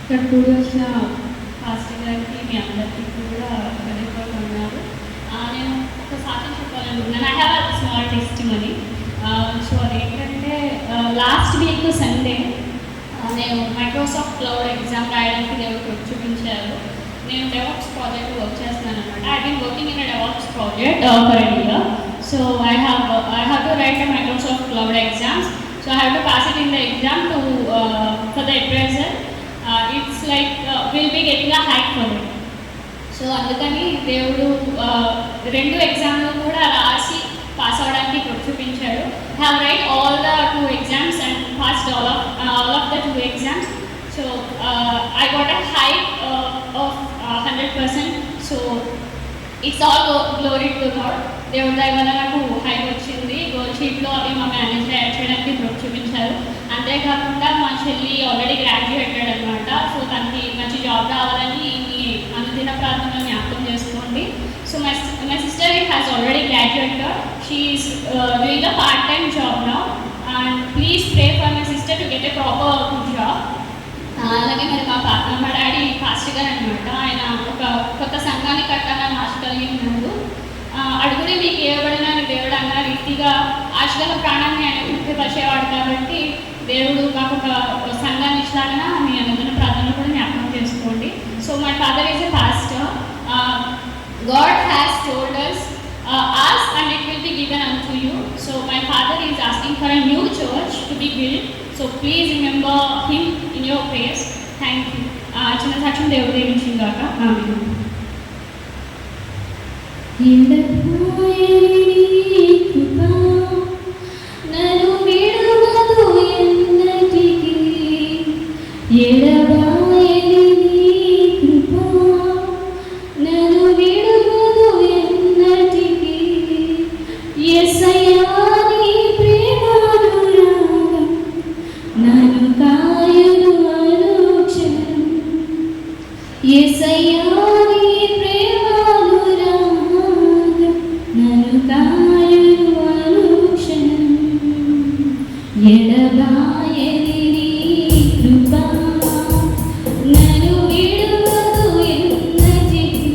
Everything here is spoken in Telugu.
ఇక్కడ కూడి వచ్చిన ఫాస్టింగ్ గారికి మీ అందరికీ కూడా ఉన్నారు. నేను ఒక సాక్ష్యం చెప్పాలనుకుంటున్నాను. I have a small testimony. So అదేంటంటే లాస్ట్ వీక్ సండే నేను మైక్రోసాఫ్ట్ క్లౌడ్ ఎగ్జామ్ రాయడానికి దేవుడు చూపించారు. నేను డెవాప్స్ ప్రాజెక్ట్ వర్క్ చేస్తున్నాను అనమాట. I been working in DevOps project for a year. So I have to write a Microsoft Cloud exams. So I have to pass it in the exam to for the appraisal. It's like we'll be getting a hike for it. So అందుకని దేవుడు రెండు ఎగ్జామ్లు కూడా రాసి పాస్ అవ్వడానికి చూపించాడు. Have right all the 2 exams and passed all of the 2 exams. So I got a hike of 100%. So it's all glory to God. దేవుడి దయ వల్ల నాకు హైక్ వచ్చింది. గోల్ షీట్లో అవి మా మేనేజర్ యాడ్ చేయడానికి చూపించారు. అంతేకాకుండా మా చెల్లి ఆల్రెడీ గ్రాడ్యుయేటెడ్ అనమాట. సో తనకి మంచి జాబ్ రావాలని మీ అనుదిన ప్రార్థనలో జ్ఞాపకం చేసుకోండి. So my sister has already graduated. She is doing a part time job now. And please pray for my sister to get a proper good job. అలాగే మరి మా డాడీ ఫాస్ట్ గారు అనమాట. ఆయన ఒక కొత్త సంఘాన్ని కట్టాలని ఆశ కలిగి ఉన్నాడు. అడుగునే మీకు ఇవ్వబడిన దేవుడు అన్న రీతిగా ఆశగల ప్రాణాన్ని ఆయన తృప్తిపరిచేవాడు కాబట్టి దేవుడు మాకు ఒక సంఘాన్ని ఇచ్చాడన మీ అనుదిన ప్రార్థనలు కూడా జ్ఞాపకం చేసుకోండి. So my father is a pastor. God has told us, ask and it will be given unto you. So my father is asking for a new church to be built. So please remember him in your prayers. Thank you. చిన్న సాక్ష్యం దేవుడు దీవించిందాక. ఆమేన్. నన్ను విడువదు ఎన్నటికీ, ఎడబాయని కృప నన్ను విడువదు ఎన్నటికీ. యేసయ్యా నీ ప్రేమానురాగం నన్ను కాయును అనుక్షణం. యేసయ్యా నీ నన్ను కాయును అనుక్షణం. ఎడబాయని నీ కృప నన్ను విడువదు ఎన్నటికీ.